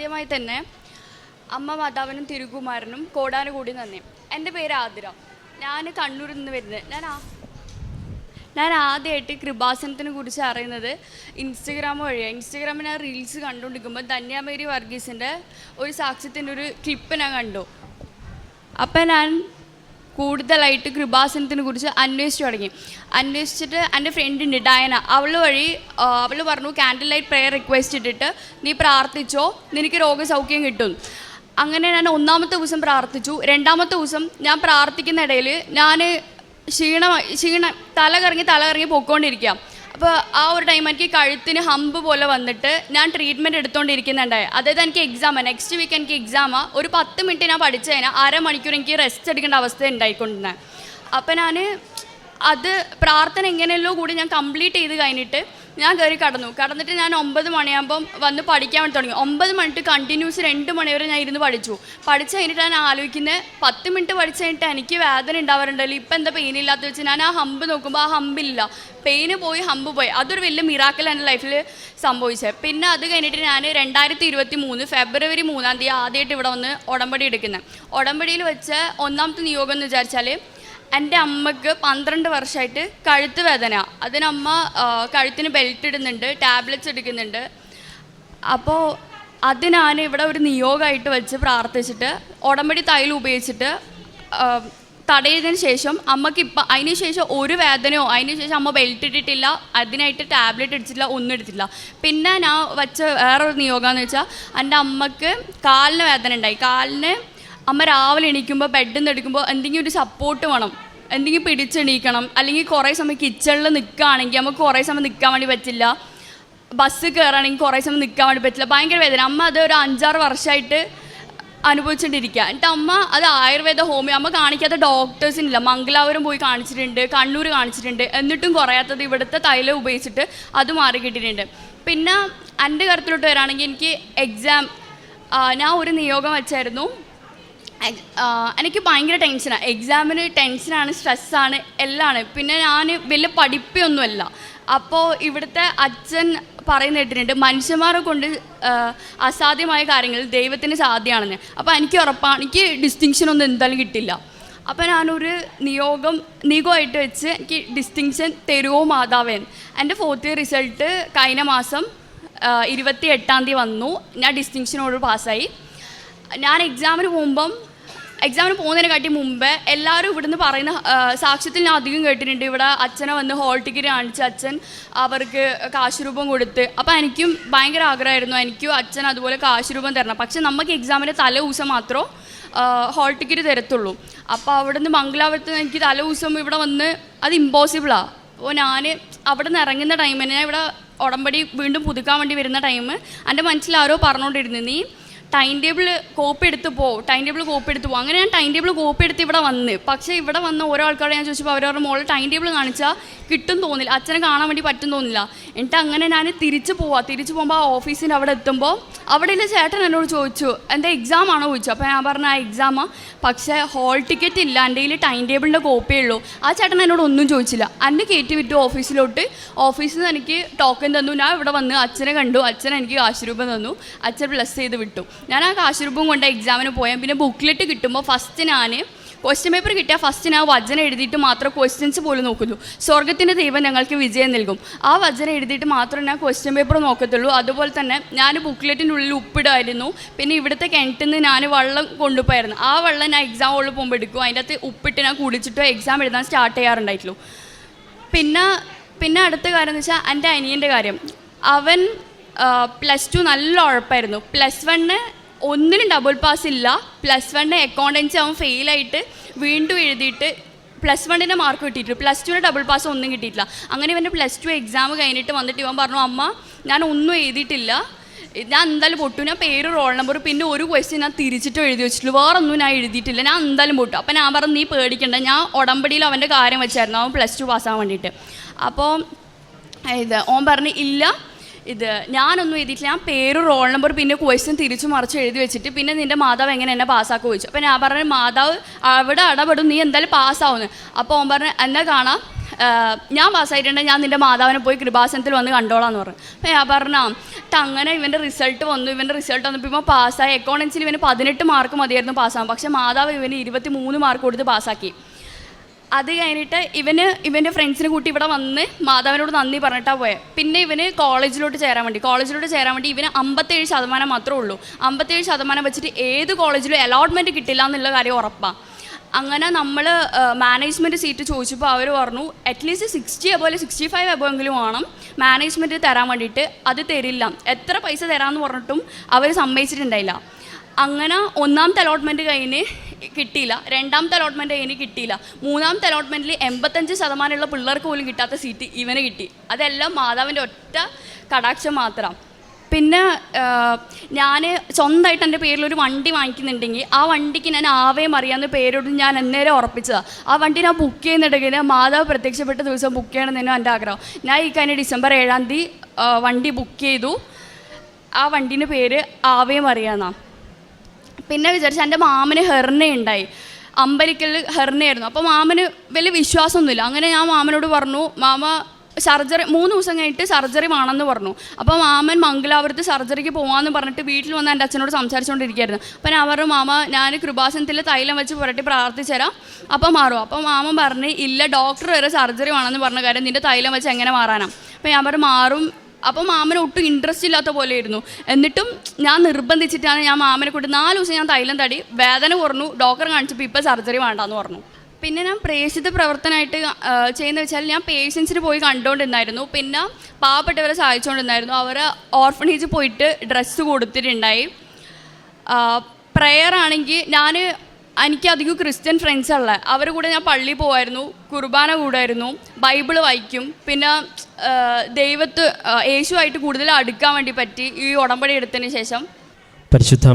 ആദ്യമായി തന്നെ അമ്മ മാതാവിനും തിരുകുമാരനും കോടാനുകൂടി നന്ദി. എൻ്റെ പേര് ആതിര. ഞാൻ കണ്ണൂരിൽ നിന്ന് വരുന്നത്. ഞാൻ ആദ്യമായിട്ട് കൃപാസനത്തിനെ കുറിച്ച് അറിയുന്നത് ഇൻസ്റ്റഗ്രാം വഴിയാണ്. ഇൻസ്റ്റഗ്രാമിൽ ഞാൻ റീൽസ് കണ്ടുകൊണ്ടിരിക്കുമ്പോൾ ധന്യാമേരി വർഗീസിൻ്റെ ഒരു സാക്ഷ്യത്തിൻ്റെ ഒരു ക്ലിപ്പ് ഞാൻ കണ്ടു. അപ്പം ഞാൻ കൂടുതലായിട്ട് കൃപാസനത്തിനെ കുറിച്ച് അന്വേഷിച്ചിട്ട് എൻ്റെ ഫ്രണ്ട് ഉണ്ട് ഡയന, അവൾ പറഞ്ഞു ക്യാൻഡിൽ ലൈറ്റ് പ്രെയർ റിക്വസ്റ്റ് ഇട്ടിട്ട് നീ പ്രാർത്ഥിച്ചോ, നിനക്ക് രോഗസൗഖ്യം കിട്ടും. അങ്ങനെ ഞാൻ ഒന്നാമത്തെ ദിവസം പ്രാർത്ഥിച്ചു. രണ്ടാമത്തെ ദിവസം ഞാൻ പ്രാർത്ഥിക്കുന്ന ഇടയിൽ ഞാൻ ക്ഷീണം തല കറങ്ങി പോയിക്കൊണ്ടിരിക്കുക. അപ്പോൾ ആ ഒരു ടൈം എനിക്ക് കഴുത്തിന് ഹമ്പ് പോലെ വന്നിട്ട് ഞാൻ ട്രീറ്റ്മെൻറ്റ് എടുത്തുകൊണ്ടിരിക്കുന്നുണ്ടായി. അതായത് എനിക്ക് എക്സാമാണ്, നെക്സ്റ്റ് വീക്ക് എനിക്ക് എക്സാമാണ്. ഒരു 10 മിനിറ്റ് ഞാൻ പഠിച്ചു കഴിഞ്ഞാൽ അരമണിക്കൂർ എനിക്ക് റെസ്റ്റ് എടുക്കേണ്ട അവസ്ഥ ഉണ്ടായിക്കൊണ്ടിരുന്നത്. അപ്പോൾ അത് പ്രാർത്ഥന എങ്ങനെയല്ലോ കൂടി ഞാൻ കംപ്ലീറ്റ് ചെയ്ത് കഴിഞ്ഞിട്ട് ഞാൻ കടന്നിട്ട് ഞാൻ 9 മണിയാകുമ്പം വന്ന് പഠിക്കാൻ വേണ്ടി തുടങ്ങി. 9 മിനിറ്റ് കണ്ടിന്യൂസ് 2 മണി വരെ ഞാൻ ഇരുന്ന് പഠിച്ചു കഴിഞ്ഞിട്ട് ഞാൻ ആലോചിക്കുന്നത് 10 മിനിറ്റ് പഠിച്ചു കഴിഞ്ഞിട്ട് എനിക്ക് വേദന ഉണ്ടാവാറുണ്ടല്ലോ, ഇപ്പം എന്താ പെയിൻ ഇല്ലാത്ത വെച്ച് ഞാൻ ആ ഹമ്പ് നോക്കുമ്പോൾ ആ ഹമ്പില്ല, പെയിന് പോയി ഹമ്പ് പോയി. അതൊരു വലിയ മിറാക്കിൾ എൻ്റെ ലൈഫിൽ സംഭവിച്ചത്. പിന്നെ അത് കഴിഞ്ഞിട്ട് ഞാൻ 2023 ഫെബ്രുവരി 3 ആദ്യമായിട്ട് ഇവിടെ വന്ന് ഉടമ്പടി എടുക്കുന്നത്. ഉടമ്പടിയിൽ വെച്ച് ഒന്നാമത്തെ നിയോഗം എന്ന് വിചാരിച്ചാൽ എൻ്റെ അമ്മക്ക് 12 വർഷമായിട്ട് കഴുത്ത് വേദന. അതിനമ്മ കഴുത്തിന് ബെൽറ്റ് ഇടുന്നുണ്ട്, ടാബ്ലറ്റ്സ് എടുക്കുന്നുണ്ട്. അപ്പോൾ അത് ഞാൻ ഇവിടെ ഒരു നിയോഗമായിട്ട് വെച്ച് പ്രാർത്ഥിച്ചിട്ട് ഉടമ്പടി തൈലം ഉപയോഗിച്ചിട്ട് തടയതിന് ശേഷം അമ്മക്ക് ഇപ്പം അതിന് ശേഷം ഒരു വേദനയോ, അതിന് ശേഷം അമ്മ ബെൽറ്റ് ഇട്ടിട്ടില്ല, അതിനായിട്ട് ടാബ്ലറ്റ് എടുത്തിട്ടില്ല, ഒന്നും എടുത്തിട്ടില്ല. പിന്നെ ഞാൻ വെച്ച വേറൊരു നിയോഗമെന്ന് വെച്ചാൽ എൻ്റെ അമ്മക്ക് കാലിന് വേദന ഉണ്ടായി. കാലിന് അമ്മ രാവിലെ എണീക്കുമ്പോൾ ബെഡിൽ നിന്ന് എടുക്കുമ്പോൾ എന്തെങ്കിലും ഒരു സപ്പോർട്ട് വേണം, എന്തെങ്കിലും പിടിച്ചെണീക്കണം. അല്ലെങ്കിൽ കുറേ സമയം കിച്ചണിൽ നിൽക്കുകയാണെങ്കിൽ നമുക്ക് കുറേ സമയം നിൽക്കാൻ വേണ്ടി പറ്റില്ല. ബസ് കയറുകയാണെങ്കിൽ കുറേ സമയം നിൽക്കാൻ വേണ്ടി പറ്റില്ല. ഭയങ്കര വേദന. അമ്മ അത് ഒരു 5-6 വർഷമായിട്ട് അനുഭവിച്ചുകൊണ്ടിരിക്കുക. എന്നിട്ട് അമ്മ അത് ആയുർവേദ ഹോമിയോ അമ്മ കാണിക്കാത്ത ഡോക്ടേഴ്സിനില്ല. മംഗലാപുരം പോയി കാണിച്ചിട്ടുണ്ട്, കണ്ണൂർ കാണിച്ചിട്ടുണ്ട്, എന്നിട്ടും കുറയാത്തത് ഇവിടുത്തെ തൈലം ഉപയോഗിച്ചിട്ട് അത് മാറി കിട്ടിയിട്ടുണ്ട്. പിന്നെ എൻ്റെ കാര്യത്തിലോട്ട് വരികയാണെങ്കിൽ എനിക്ക് ഞാൻ ഒരു നിയോഗം വെച്ചായിരുന്നു. എനിക്ക് ഭയങ്കര ടെൻഷനാണ്, എക്സാമിന് ടെൻഷനാണ്, സ്ട്രെസ്സാണ്, എല്ലാമാണ്. പിന്നെ ഞാൻ വലിയ പഠിപ്പൊന്നുമല്ല. അപ്പോൾ ഇവിടുത്തെ അച്ഛൻ പറയുന്ന കേട്ടിട്ടുണ്ട് മനുഷ്യന്മാരെ കൊണ്ട് അസാധ്യമായ കാര്യങ്ങൾ ദൈവത്തിന് സാധ്യമാണെന്ന്. അപ്പോൾ എനിക്ക് ഉറപ്പാണ് എനിക്ക് ഡിസ്റ്റിങ്ഷനൊന്നും എന്തായാലും കിട്ടില്ല. അപ്പോൾ ഞാനൊരു നിയോഗമായിട്ട് വെച്ച് എനിക്ക് ഡിസ്റ്റിങ്ഷൻ തരുമോ മാതാവേൻ. എൻ്റെ 4th ഇയർ റിസൾട്ട് കഴിഞ്ഞ മാസം 28 വന്നു. ഞാൻ ഡിസ്റ്റിങ്ഷനോട് പാസ്സായി. ഞാൻ എക്സാമിന് പോകുന്നതിനെക്കാട്ടി മുമ്പേ എല്ലാവരും ഇവിടുന്ന് പറയുന്ന സാക്ഷ്യത്തിൽ ഞാൻ അധികം കേട്ടിട്ടുണ്ട്. ഇവിടെ അച്ഛനെ വന്ന് ഹോൾ ടിക്കറ്റ് കാണിച്ച് അച്ഛൻ അവർക്ക് കാശ് രൂപം കൊടുത്ത്. അപ്പോൾ എനിക്കും ഭയങ്കര ആഗ്രഹമായിരുന്നു എനിക്കും അച്ഛൻ അതുപോലെ കാശ് രൂപം തരണം. പക്ഷെ നമുക്ക് എക്സാമിൻ്റെ തലേ ദിവസം മാത്രമേ ഹോൾ ടിക്കറ്റ് തരത്തുള്ളൂ. അപ്പോൾ അവിടുന്ന് മംഗലാപുരത്ത് എനിക്ക് തലേ ദിവസം ഇവിടെ വന്ന് അത് ഇമ്പോസിബിളാണ്. അപ്പോൾ ഞാൻ അവിടെ നിന്ന് ഇറങ്ങുന്ന ടൈമിന് ഞാൻ ഇവിടെ ഉടമ്പടി വീണ്ടും പുതുക്കാൻ വേണ്ടി വരുന്ന ടൈം എൻ്റെ മനസ്സിൽ ആരോ പറഞ്ഞുകൊണ്ടിരുന്നു നീ ടൈം ടേബിൾ കോപ്പി എടുത്ത് പോകും. അങ്ങനെ ഞാൻ ടൈം ടേബിൾ കോപ്പി എടുത്ത് ഇവിടെ വന്ന്. പക്ഷേ ഇവിടെ വന്ന ഓരോ ആൾക്കാരെ ഞാൻ ചോദിച്ചപ്പോൾ അവരവരുടെ മോളിൽ ടൈം ടേബിൾ കാണിച്ചാൽ കിട്ടും തോന്നില്ല, അച്ഛനെ കാണാൻ വേണ്ടി പറ്റും തോന്നില്ല. എന്നിട്ട് അങ്ങനെ ഞാൻ തിരിച്ചു പോകുമ്പോൾ ആ ഓഫീസിൻ്റെ അവിടെ എത്തുമ്പോൾ അവിടെയുള്ള ചേട്ടൻ എന്നോട് ചോദിച്ചു എൻ്റെ എക്സാം ആണോ ചോദിച്ചു. അപ്പോൾ ഞാൻ പറഞ്ഞു ആ എക്സാമാണ്, പക്ഷേ ഹോൾ ടിക്കറ്റ് ഇല്ല, എൻ്റെ കയ്യിൽ ടൈം ടേബിളിൻ്റെ കോപ്പിയേ ഉള്ളൂ. ആ ചേട്ടൻ എന്നോട് ഒന്നും ചോദിച്ചില്ല, എന്നെ കയറ്റി വിട്ടു ഓഫീസിലോട്ട്. ഓഫീസിൽ നിന്ന് എനിക്ക് ടോക്കൺ തന്നു. ഞാൻ ഇവിടെ വന്ന് അച്ഛനെ കണ്ടു, അച്ഛൻ എനിക്ക് കാശ് രൂപം തന്നു, അച്ഛൻ പ്ലസ് ചെയ്ത് വിട്ടു. ഞാൻ ആ കാശ് രൂപം കൊണ്ട് എക്സാമിന് പോയാൽ പിന്നെ ബുക്ക്ലെറ്റ് കിട്ടുമ്പോൾ ഫസ്റ്റ് ഞാൻ ക്വസ്റ്റ്യൻ പേപ്പർ കിട്ടിയാൽ ഫസ്റ്റ് ഞാൻ വചനം എഴുതിയിട്ട് മാത്രം ക്വസ്റ്റ്യൻസ് പോലും നോക്കുള്ളൂ. സ്വർഗത്തിൻ്റെ ദൈവം ഞങ്ങൾക്ക് വിജയം നൽകും. ആ വചനം എഴുതിയിട്ട് മാത്രം ഞാൻ ക്വസ്റ്റ്യൻ പേപ്പർ നോക്കത്തുള്ളൂ. അതുപോലെ തന്നെ ഞാൻ ബുക്ക്ലെറ്റിൻ്റെ ഉള്ളിൽ ഉപ്പിടുമായിരുന്നു. പിന്നെ ഇവിടുത്തെ കിണറ്റിൽ നിന്ന് ഞാൻ വെള്ളം കൊണ്ടുപോയായിരുന്നു. ആ വെള്ളം ഞാൻ എക്സാം ഹോളിൽ പോകുമ്പോൾ എടുക്കും, അതിൻ്റെ അകത്ത് ഉപ്പിട്ട് ഞാൻ കുടിച്ചിട്ടോ എക്സാം എഴുതാൻ സ്റ്റാർട്ട് ചെയ്യാറുണ്ടായിട്ടുള്ളൂ. പിന്നെ അടുത്ത കാര്യം എന്ന് വെച്ചാൽ എൻ്റെ അനിയൻ്റെ കാര്യം. അവൻ +2 നല്ല ഉഴപ്പായിരുന്നു. +1 ഒന്നിനും ഡബിൾ പാസ് ഇല്ല. +1 അക്കൗണ്ടൻസി അവൻ ഫെയിലായിട്ട് വീണ്ടും എഴുതിയിട്ട് +1 മാർക്ക് കിട്ടിയിട്ടില്ല. +2 ഡബിൾ പാസ് ഒന്നും കിട്ടിയിട്ടില്ല. അങ്ങനെ ഇവൻ്റെ +2 എക്സാം കഴിഞ്ഞിട്ട് വന്നിട്ട് ഇവൻ പറഞ്ഞു അമ്മ ഞാൻ ഒന്നും എഴുതിയിട്ടില്ല, ഞാൻ എന്തായാലും പൊട്ടു, ഞാൻ പേര് റോൾ നമ്പർ പിന്നെ ഒരു ക്വസ്റ്റ്യൻ ഞാൻ തിരിച്ചിട്ടും എഴുതി വെച്ചിട്ടുള്ളൂ, വേറെ ഒന്നും ഞാൻ എഴുതിയിട്ടില്ല, ഞാൻ എന്തായാലും പൊട്ടു. അപ്പോൾ ഞാൻ പറഞ്ഞു നീ പേടിക്കണ്ട, ഞാൻ ഉടമ്പടിയിൽ അവൻ്റെ കാര്യം വെച്ചായിരുന്നു അവൻ +2 പാസ്സാകാൻ വേണ്ടിയിട്ട്. അപ്പോൾ ഓൻ പറഞ്ഞു ഇല്ല ഞാനൊന്നും എഴുതിയിട്ടില്ല, ഞാൻ പേര് റോൾ നമ്പർ പിന്നെ ക്വസ്റ്റ്യൻ തിരിച്ചു മറിച്ച് എഴുതി വെച്ചിട്ട് പിന്നെ നിൻ്റെ മാതാവ് എങ്ങനെ എന്നെ പാസ്സാക്കുക ചോദിച്ചു. അപ്പോൾ ഞാൻ പറഞ്ഞു മാതാവ് അവിടെ ഇടപെടും, നീ എന്തായാലും പാസ്സാവുന്നു. അപ്പോൾ ഓൻ പറഞ്ഞു എന്നാൽ കാണാം ഞാൻ പാസ്സായിട്ടുണ്ടെങ്കിൽ ഞാൻ നിൻ്റെ മാതാവിനെ പോയി കൃപാസനത്തിൽ വന്ന് കണ്ടോളാന്ന് പറഞ്ഞു. അപ്പോൾ ഞാൻ പറഞ്ഞു അങ്ങനെ ഇവൻ്റെ റിസൾട്ട് വന്നു. ഇവൻ്റെ റിസൾട്ട് വന്നപ്പോൾ ഇവൻ പാസ്സായി. അക്കൗണ്ടൻസിൽ ഇവന് 18 മാർക്ക് മതിയായിരുന്നു പാസ്സാകും. പക്ഷേ മാതാവ് ഇവന് 23 മാർക്ക് കൊടുത്ത് പാസ്സാക്കി. അത് കഴിഞ്ഞിട്ട് ഇവൻ്റെ ഫ്രണ്ട്സിനെ കൂട്ടി ഇവിടെ വന്ന് മാതാവിനോട് നന്ദി പറഞ്ഞിട്ടാണ് പോയത്. പിന്നെ ഇവന് കോളേജിലോട്ട് ചേരാൻ വേണ്ടി ഇവന് 57% മാത്രമേ ഉള്ളൂ. 57% വെച്ചിട്ട് ഏത് കോളേജിലും അലോട്ട്മെൻറ്റ് കിട്ടില്ല എന്നുള്ള കാര്യം ഉറപ്പാണ്. അങ്ങനെ നമ്മൾ മാനേജ്മെൻറ്റ് സീറ്റ് ചോദിച്ചപ്പോൾ അവർ പറഞ്ഞു അറ്റ്ലീസ്റ്റ് 60 അതുപോലെ 65 എങ്കിലും വേണം മാനേജ്മെൻറ്റ് തരാൻ വേണ്ടിയിട്ട്. അത് തരില്ല, എത്ര പൈസ തരാമെന്ന് പറഞ്ഞിട്ടും അവർ സമ്മതിച്ചിട്ടുണ്ടായില്ല. അങ്ങനെ ഒന്നാമത്തെ അലോട്ട്മെൻറ്റ് കഴിഞ്ഞ് കിട്ടിയില്ല, രണ്ടാമത്തെ അലോട്ട്മെൻറ്റ് കഴിഞ്ഞ് കിട്ടിയില്ല, മൂന്നാമത്തെ അലോട്ട്മെൻറ്റിൽ 85% പിള്ളേർക്ക് പോലും കിട്ടാത്ത സീറ്റ് ഇവന് കിട്ടി. അതെല്ലാം മാതാവിൻ്റെ ഒറ്റ കടാക്ഷം മാത്രമാണ്. പിന്നെ ഞാൻ സ്വന്തമായിട്ട് എൻ്റെ പേരിൽ ഒരു വണ്ടി വാങ്ങിക്കുന്നുണ്ടെങ്കിൽ ആ വണ്ടിക്ക് ഞാൻ ആവേ മറിയാമെന്ന് പേരോട് ഞാൻ അന്നേരം ഉറപ്പിച്ചതാണ്. ആ വണ്ടി ഞാൻ ബുക്ക് ചെയ്യുന്നുണ്ടെങ്കിൽ മാതാവ് പ്രത്യക്ഷപ്പെട്ട ദിവസം ബുക്ക് ചെയ്യണമെന്നു എൻ്റെ ആഗ്രഹം. ഞാൻ ഈ കഴിഞ്ഞ ഡിസംബർ 7-ാം തീയതി വണ്ടി ബുക്ക് ചെയ്തു. ആ വണ്ടീൻ്റെ പേര് ആവേ മറിയാന്നാണ്. പിന്നെ വിചാരിച്ചു എൻ്റെ മാമന് ഹെർണയുണ്ടായി, അമ്പലിക്കൽ ഹെർണയായിരുന്നു. അപ്പോൾ മാമന് വലിയ വിശ്വാസമൊന്നുമില്ല. അങ്ങനെ ഞാൻ മാമനോട് പറഞ്ഞു, മാമ സർജറി 3 ദിവസം കഴിഞ്ഞിട്ട് സർജറി വേണമെന്ന് പറഞ്ഞു. അപ്പോൾ മാമൻ മംഗലാപുരത്ത് സർജറിക്ക് പോകാമെന്ന് പറഞ്ഞിട്ട് വീട്ടിൽ വന്ന് എൻ്റെ അച്ഛനോട് സംസാരിച്ചുകൊണ്ടിരിക്കുകയായിരുന്നു. അപ്പോൾ ഞാൻ പറഞ്ഞു, മാമ ഞാൻ കൃപാസനത്തിൽ തൈലം വെച്ച് പുരട്ടി പ്രാർത്ഥിച്ചുതരാം, അപ്പോൾ മാറും. അപ്പോൾ മാമൻ പറഞ്ഞ് ഇല്ല, ഡോക്ടർ വരെ സർജറി വേണമെന്ന് പറഞ്ഞ കാര്യം നിൻ്റെ തൈലം വെച്ച് എങ്ങനെ മാറാനാണ്? അപ്പോൾ ഞാൻ പറഞ്ഞു മാറും. അപ്പോൾ മാമന് ഒട്ടും ഇൻട്രസ്റ്റ് ഇല്ലാത്ത പോലെയായിരുന്നു. എന്നിട്ടും ഞാൻ നിർബന്ധിച്ചിട്ടാണ് ഞാൻ മാമനെ കൊണ്ട് 4 ദിവസം ഞാൻ തൈലം തടി, വേദന കുറഞ്ഞു, ഡോക്ടറെ കാണിച്ചപ്പോൾ ഇപ്പോൾ സർജറി വേണ്ടാന്ന് പറഞ്ഞു. പിന്നെ ഞാൻ പ്രേക്ഷിത പ്രവർത്തനമായിട്ട് ചെയ്യുന്നത് വെച്ചാൽ ഞാൻ പേഷ്യൻസിന് പോയി കണ്ടുകൊണ്ടിരുന്നായിരുന്നു. പിന്നെ പാവപ്പെട്ടവരെ സഹായിച്ചുകൊണ്ടിരുന്നായിരുന്നു. അവർ ഓർഫണേജിൽ പോയിട്ട് ഡ്രസ്സ് കൊടുത്തിട്ടുണ്ടായി. പ്രെയർ ആണെങ്കിൽ എനിക്കധികം ക്രിസ്ത്യൻ ഫ്രണ്ട്സുള്ള അവരുടെ കൂടെ ഞാൻ പള്ളിയിൽ പോകുമായിരുന്നു, കുർബാന കൂടായിരുന്നു, ബൈബിള് വായിക്കും. പിന്നെ യേശുവായിട്ട് കൂടുതൽ അടുക്കാൻ വേണ്ടി പറ്റി ഈ ഉടമ്പടി എടുത്തതിന് ശേഷം. പരിശുദ്ധ